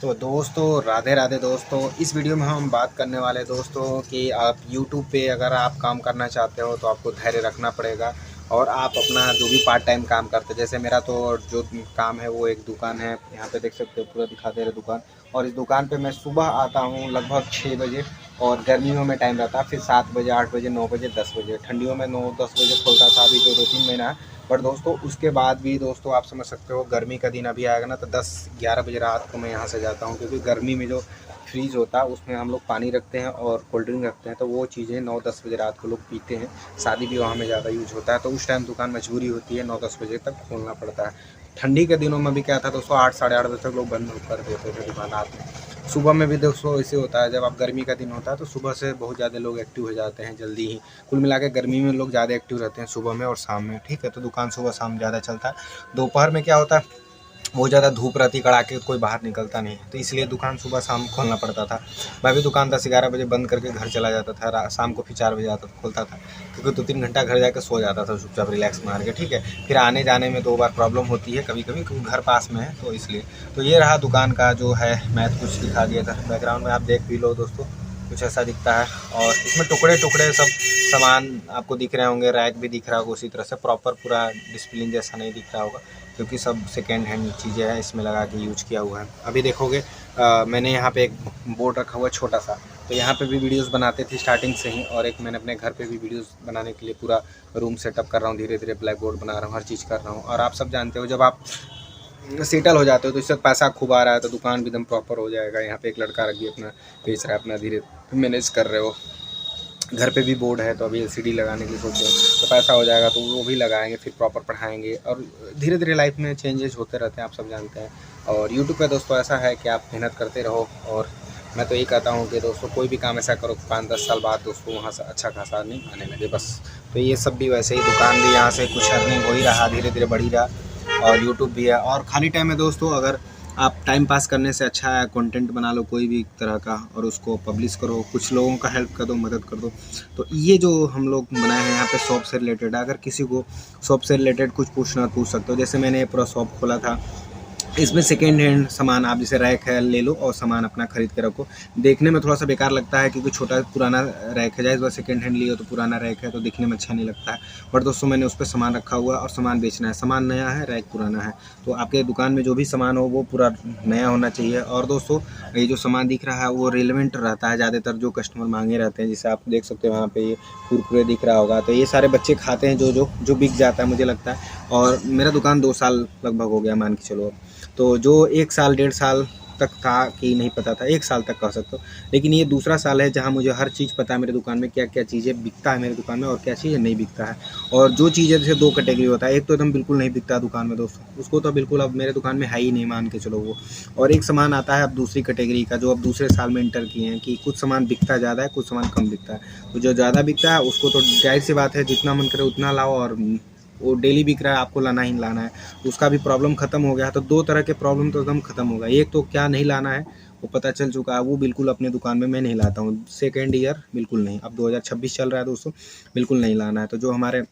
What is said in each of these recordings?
तो दोस्तों राधे राधे दोस्तों, इस वीडियो में हम बात करने वाले दोस्तों कि आप YouTube पे अगर आप काम करना चाहते हो तो आपको धैर्य रखना पड़ेगा। और आप अपना जो भी पार्ट टाइम काम करते हैं, जैसे मेरा तो जो काम है वो एक दुकान है, यहाँ पे देख सकते हो पूरा दिखा दे रहे दुकान। और इस दुकान पे मैं सुबह आता हूँ लगभग 6 बजे, और गर्मियों में टाइम रहता है फिर 7 बजे, 8 बजे, 9 बजे, 10 बजे। ठंडियों में 9-10 बजे खुलता था, अभी जो 2-3 महीना है। पर दोस्तों उसके बाद भी दोस्तों आप समझ सकते हो, गर्मी का दिन अभी आएगा ना तो 10-11 बजे रात को मैं यहाँ से जाता हूँ, क्योंकि गर्मी में जो फ्रीज़ होता है उसमें हम लोग पानी रखते हैं और कोल्ड ड्रिंक रखते हैं, तो वो चीज़ें 9-10 बजे रात को लोग पीते हैं। शादी विवाह में ज़्यादा यूज होता है, तो उस टाइम दुकान मजबूरी होती है 9-10 बजे तक खोलना पड़ता है। ठंडी के दिनों में भी क्या था दोस्तों, 8-8:30 बजे तक लोग बंद कर देते थे दुकान रात में। सुबह में भी दोस्तों ऐसे होता है, जब आप गर्मी का दिन होता है तो सुबह से बहुत ज़्यादा लोग एक्टिव हो जाते हैं जल्दी ही। कुल मिला के गर्मी में लोग ज़्यादा एक्टिव रहते हैं सुबह में और शाम में, ठीक है। तो दुकान सुबह शाम ज़्यादा चलता है। दोपहर में क्या होता है, बहुत ज़्यादा धूप रहती, कड़ाके, कोई बाहर निकलता नहीं है, तो इसलिए दुकान सुबह शाम खोलना पड़ता था। मैं भी दुकान 10-11 बजे बंद करके घर चला जाता था, शाम को फिर 4 बजे आता खोलता था, क्योंकि 2-3 घंटा घर जाकर सो जाता था चुपचाप रिलैक्स मार के, ठीक है। फिर आने जाने में 2 बार प्रॉब्लम होती है कभी कभी, क्योंकि घर पास में है तो इसलिए। तो ये रहा दुकान का जो है, मैं कुछ दिखा दिया था। बैकग्राउंड में आप देख भी लो दोस्तों, कुछ ऐसा दिखता है। और इसमें टुकड़े टुकड़े सब सामान आपको दिख रहे होंगे, रैक भी दिख रहा होगा उसी तरह से, प्रॉपर पूरा डिसिप्लिन जैसा नहीं दिख रहा होगा, क्योंकि सब सेकेंड हैंड चीज़ें हैं, इसमें लगा के यूज किया हुआ है। अभी देखोगे मैंने यहाँ पे एक बोर्ड रखा हुआ है छोटा सा, तो यहाँ पे भी वीडियोस बनाते थे स्टार्टिंग से ही, और एक मैंने अपने घर पे भी वीडियोस बनाने के लिए पूरा रूम सेटअप कर रहा हूँ, धीरे धीरे ब्लैक बोर्ड बना रहा हूँ, हर चीज़ कर रहा हूँ। और आप सब जानते हो, जब आप सेटल हो जाते हो तो इससे पैसा खूब आ रहा है तो दुकान भी एकदम प्रॉपर हो जाएगा। यहाँ पे एक लड़का रख दिया, अपना बेच रहा है, अपना धीरे मैनेज कर रहे हो। घर पे भी बोर्ड है तो अभी एलसीडी लगाने की सोच रहे हो, तो पैसा हो जाएगा तो वो भी लगाएंगे, फिर प्रॉपर पढ़ाएंगे। और धीरे धीरे लाइफ में चेंजेस होते रहते हैं, आप सब जानते हैं। और यूट्यूब पे दोस्तों ऐसा है कि आप मेहनत करते रहो, और मैं तो यही कहता हूँ कि दोस्तों कोई भी काम ऐसा करो 5-10 साल बाद दोस्तों वहाँ से अच्छा खासा अर्निंग आने लगे, बस। तो ये सब भी वैसे ही, दुकान भी यहाँ से कुछ अर्निंग हो ही रहा, धीरे धीरे बढ़ ही रहा। और यूट्यूब भी है। और खाली टाइम में दोस्तों अगर आप टाइम पास करने से अच्छा है कंटेंट बना लो कोई भी तरह का, और उसको पब्लिश करो, कुछ लोगों का हेल्प कर दो, मदद कर दो। तो ये जो हम लोग बनाए हैं यहाँ पे शॉप से रिलेटेड, अगर किसी को शॉप से रिलेटेड कुछ पूछना पूछ सकते हो। जैसे मैंने ये पूरा शॉप खोला था, इसमें सेकेंड हैंड सामान, आप जैसे रैक है ले लो और सामान अपना खरीद के रखो। देखने में थोड़ा सा बेकार लगता है क्योंकि छोटा पुराना रैक है, जैसे सेकेंड हैंड लियो तो पुराना रैक है तो दिखने में अच्छा नहीं लगता है। बट दोस्तों मैंने उस पर सामान रखा हुआ है और सामान बेचना है, सामान नया है, रैक पुराना है। तो आपके दुकान में जो भी सामान हो वो पूरा नया होना चाहिए। और दोस्तों ये जो सामान दिख रहा है वो रिलेवेंट रहता है, ज़्यादातर जो कस्टमर मांगे रहते हैं। जैसे आप देख सकते हो वहाँ पे ये कुरकुरे दिख रहा होगा, तो ये सारे बच्चे खाते हैं, जो बिक जाता है मुझे लगता है। और मेरा दुकान 2 साल लगभग हो गया मान के चलो। तो जो 1 साल 1.5 साल तक था कि नहीं पता था, 1 साल तक कह सकते हो, लेकिन ये दूसरा साल है जहाँ मुझे हर चीज़ पता है मेरे दुकान में क्या क्या चीज़ें बिकता है मेरे दुकान में और क्या चीज़ें नहीं बिकता है। और जो चीज़ें जैसे 2 कैटेगरी होता है, एक तो एकदम बिल्कुल नहीं बिकता दुकान में दोस्तों, उसको तो बिल्कुल अब मेरे दुकान में है ही नहीं मान के चलो वो। और एक सामान आता है अब दूसरी कैटेगरी का, जो अब दूसरे साल में इंटर किए हैं, कि कुछ सामान बिकता ज़्यादा है, कुछ सामान कम बिकता है। तो जो ज़्यादा बिकता है उसको तो जाहिर सी बात है जितना मन करे उतना लाओ, और वो डेली बिक रहा है आपको लाना ही लाना है, तो उसका भी प्रॉब्लम ख़त्म हो गया। तो 2 तरह के प्रॉब्लम तो एकदम ख़त्म हो गया। एक तो क्या नहीं लाना है वो पता चल चुका है, वो बिल्कुल अपने दुकान में मैं नहीं लाता हूँ। सेकेंड ईयर बिल्कुल नहीं, अब 2026 चल रहा है दोस्तों, बिल्कुल नहीं लाना है। तो जो हमारे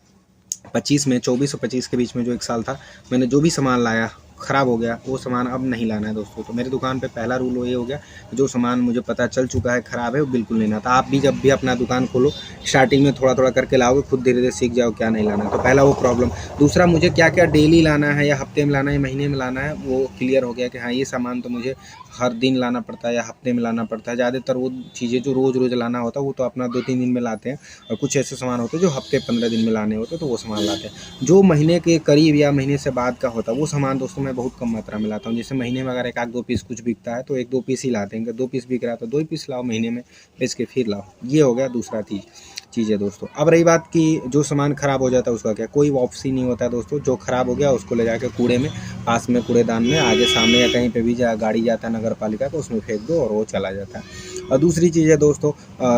25 में 24 और 25 के बीच में जो 1 साल था, मैंने जो भी सामान लाया ख़राब हो गया वो सामान अब नहीं लाना है दोस्तों। तो मेरे दुकान पे पहला रूल ये हो गया, जो सामान मुझे पता चल चुका है ख़राब है वो बिल्कुल नहीं लाता। आप भी जब भी अपना दुकान खोलो स्टार्टिंग में थोड़ा थोड़ा करके लाओगे, खुद धीरे धीरे सीख जाओ क्या नहीं लाना है। तो पहला वो प्रॉब्लम। दूसरा, मुझे क्या क्या डेली लाना है या हफ्ते में लाना है या महीने में लाना है वो क्लियर हो गया कि हाँ ये सामान तो मुझे हर दिन लाना पड़ता है या हफ्ते में लाना पड़ता है। ज़्यादातर वो चीज़ें जो रोज़ रोज़ लाना होता है वो तो अपना 2-3 दिन में लाते हैं, और कुछ ऐसे सामान होते हैं जो हफ्ते 15 दिन में लाने होते हैं तो वो सामान लाते हैं। जो महीने के करीब या महीने से बाद का होता है वो सामान दोस्तों मैं बहुत कम मात्रा में लाता हूँ। जैसे महीने में अगर 1-2 पीस कुछ बिकता है तो 1-2 पीस ही लाते हैं, 2 पीस बिक रहा है तो 2 पीस लाओ, महीने में बेच के फिर लाओ। ये हो गया दूसरा चीज़ है दोस्तों। अब रही बात कि जो सामान ख़राब हो जाता है उसका क्या, कोई वापसी नहीं होता है दोस्तों। जो ख़राब हो गया उसको ले जाके कूड़े में, पास में कूड़ेदान में, आगे सामने या कहीं पे भी गाड़ी जाता है नगर पालिका तो उसमें फेंक दो और वो चला जाता है। और दूसरी चीज़ है दोस्तों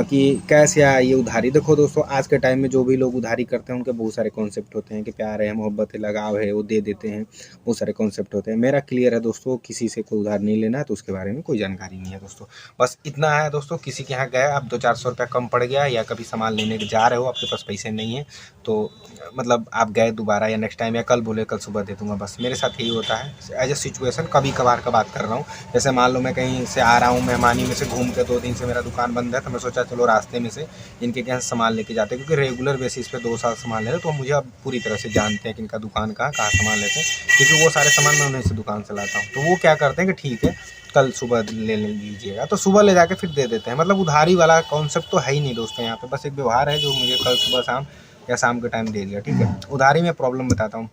कि कैश या ये उधारी। देखो दोस्तों, आज के टाइम में जो भी लोग उधारी करते हैं उनके बहुत सारे कॉन्सेप्ट होते हैं कि प्यार है, मोहब्बत है, लगाव है, वो दे देते हैं, बहुत सारे कॉन्सेप्ट होते हैं। मेरा क्लियर है दोस्तों, किसी से कोई उधार नहीं लेना है, तो उसके बारे में कोई जानकारी नहीं है दोस्तों। बस इतना है दोस्तों, किसी के यहाँ गए आप 200-400 रुपये कम पड़ गया, या कभी सामान लेने के जा रहे हो आपके पास पैसे नहीं है, तो मतलब आप गए दोबारा या नेक्स्ट टाइम, या कल बोले कल सुबह दे दूंगा, बस मेरे साथ यही होता है एज ए सिचुएशन। कभी कभार का बात कर रहा हूँ, जैसे मान लो मैं कहीं से आ रहा हूँ, मेहमानी में से घूम के 2 दिन से मेरा दुकान बंद है, तो मैं सोचा चलो रास्ते में से इनके यहाँ सामान लेके जाते हैं, क्योंकि रेगुलर बेसिस पे 2 साल सामान ले रहे, तो मुझे अब पूरी तरह से जानते हैं कि इनका दुकान कहाँ सामान लेते हैं, क्योंकि वो सारे सामान मैं उन्हीं से दुकान से लाता हूँ। तो वो क्या करते हैं कि ठीक है कल सुबह ले लीजिएगा, तो सुबह ले जाके फिर दे देते हैं। मतलब उधारी वाला कॉन्सेप्ट तो है ही नहीं दोस्तों यहाँ पे, बस एक व्यवहार है जो मुझे कल सुबह शाम या शाम के टाइम दे दिया, ठीक है। उधारी में प्रॉब्लम बताता हूँ,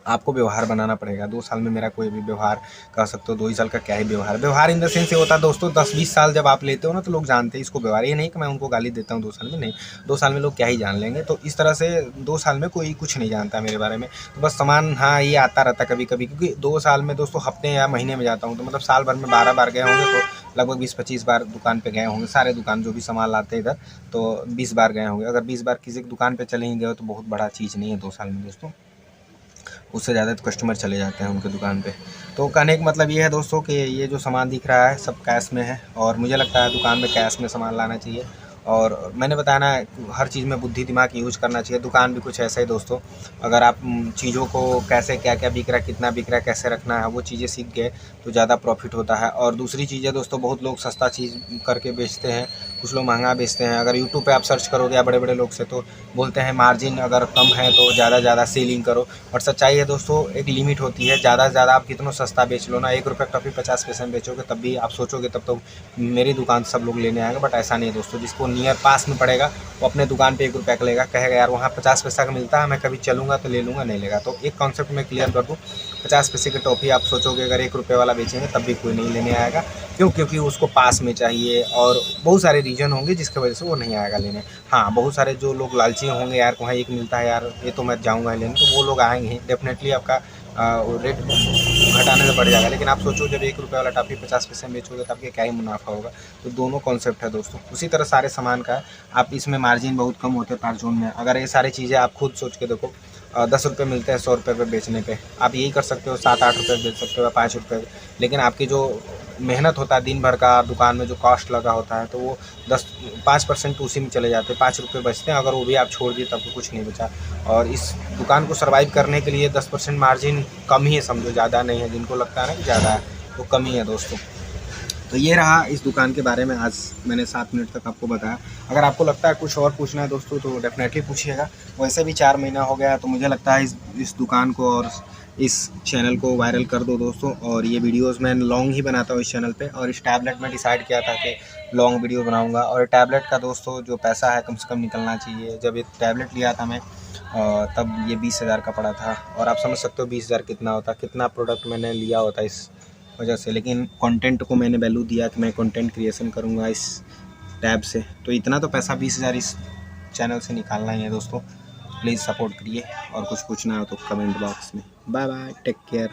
आपको व्यवहार बनाना पड़ेगा। 2 साल में मेरा कोई भी व्यवहार कह सकते हो, 2 ही साल का क्या ही व्यवहार इन द सेंस ये होता है दोस्तों, 10-20 साल जब आप लेते हो ना, तो लोग जानते हैं इसको व्यवहार। ये नहीं कि मैं उनको गाली देता हूँ 2 साल में, नहीं, 2 साल में लोग क्या ही जान लेंगे। तो इस तरह से 2 साल में कोई कुछ नहीं जानता मेरे बारे में, तो बस सामान हाँ ये आता रहता कभी कभी, क्योंकि 2 साल में दोस्तों हफ्ते या महीने में जाता हूँ, तो मतलब साल भर में 12 बार गए होंगे, तो लगभग 20-25 बार दुकान पे गए होंगे। सारे दुकान जो भी सामान लाते हैं इधर, तो 20 बार गए होंगे। अगर 20 बार किसी की दुकान पे चले ही गए तो बहुत बड़ा चीज़ नहीं है 2 साल में दोस्तों, उससे ज़्यादा तो कस्टमर चले जाते हैं उनके दुकान पे। तो कहने का मतलब ये है दोस्तों कि ये जो सामान दिख रहा है सब कैश में है, और मुझे लगता है दुकान में कैश में सामान लाना चाहिए। और मैंने बताया ना, हर चीज़ में बुद्धि दिमाग यूज़ करना चाहिए। दुकान भी कुछ ऐसा ही दोस्तों, अगर आप चीज़ों को कैसे क्या क्या बिक रहा है, कितना बिक रहा है, कैसे रखना है, वो चीज़ें सीख गए तो ज़्यादा प्रॉफिट होता है। और दूसरी चीज़ है दोस्तों, बहुत लोग सस्ता चीज़ करके बेचते हैं, कुछ लोग महंगा बेचते हैं। अगर यूट्यूब पे आप सर्च करोगे या बड़े बड़े लोग से, तो बोलते हैं मार्जिन अगर कम है तो ज़्यादा सेलिंग करो। और सच्चाई है दोस्तों, एक लिमिट होती है। ज़्यादा से ज़्यादा आप कितना सस्ता बेच लो ना, 1 रुपये टॉफ़ी 50 पैसे में बेचोगे, तब भी आप सोचोगे तब तो मेरी दुकान सब लोग लेने आएंगे। बट ऐसा नहीं है दोस्तों, जिसको नियर पास में पड़ेगा वो अपने दुकान पे 1 रुपये का लेगा, कहेगा यार वहाँ 50 पैसा का मिलता है, मैं कभी चलूँगा तो ले लूँगा, नहीं लेगा। तो एक कॉन्सेप्ट मैं क्लियर कर दूँ, 50 पैसे की टॉफ़ी आप सोचोगे अगर 1 रुपये वाला बेचेंगे तब भी कोई नहीं लेने आएगा। क्यों? क्योंकि उसको पास में चाहिए, और बहुत सारे रीज़न होंगे जिसकी वजह से वो नहीं आएगा लेने। हाँ, बहुत सारे जो लोग लालची होंगे, यार वहाँ 1 मिलता है यार, ये तो मैं जाऊँगा लेने, तो वो लोग आएंगे ही डेफिनेटली, आपका रेट घटाने से बढ़ जाएगा। लेकिन आप सोचो जब 1 रुपये वाला टॉफ़ी 50 पैसे में बेचोगे तब आपके क्या ही मुनाफा होगा। तो दोनों कॉन्सेप्ट है दोस्तों। उसी तरह सारे सामान का आप इसमें मार्जिन बहुत कम होते हैं परचून में। अगर ये सारी चीज़ें आप खुद सोच के देखो, 10 रुपये मिलते हैं 100 रुपये पे बेचने पे, आप यही कर सकते हो 7-8 रुपये बेच सकते हो, 5 रुपये। लेकिन आपकी जो मेहनत होता है दिन भर का, दुकान में जो कॉस्ट लगा होता है, तो वो 5% उसी में चले जाते हैं, 5 रुपये बचते हैं। अगर वो भी आप छोड़ दिए तब तो कुछ नहीं बचा। और इस दुकान को सर्वाइव करने के लिए 10% मार्जिन कम ही है, समझो, ज़्यादा नहीं है। जिनको लगता है ना कि ज़्यादा है, तो कम ही है दोस्तों। तो ये रहा इस दुकान के बारे में, आज मैंने 7 मिनट तक आपको बताया। अगर आपको लगता है कुछ और पूछना है दोस्तों तो डेफिनेटली पूछिएगा। वैसे भी 4 महीना हो गया है, तो मुझे लगता है इस दुकान को और इस चैनल को वायरल कर दो दोस्तों। और ये वीडियोस मैं लॉन्ग ही बनाता हूँ इस चैनल पे, और इस टैबलेट में डिसाइड किया था कि लॉन्ग वीडियो बनाऊँगा। और टैबलेट का दोस्तों जो पैसा है कम से कम निकलना चाहिए। जब ये टैबलेट लिया था मैं तब ये 20,000 का पड़ा था, और आप समझ सकते हो 20,000 कितना होता, कितना प्रोडक्ट मैंने लिया होता इस वजह से। लेकिन कंटेंट को मैंने वैल्यू दिया कि मैं कंटेंट क्रिएशन करूँगा इस टैब से, तो इतना तो पैसा 20,000 इस चैनल से निकालना ही है दोस्तों। प्लीज़ सपोर्ट करिए, और कुछ पूछना हो तो कमेंट बॉक्स में। Bye bye, take care.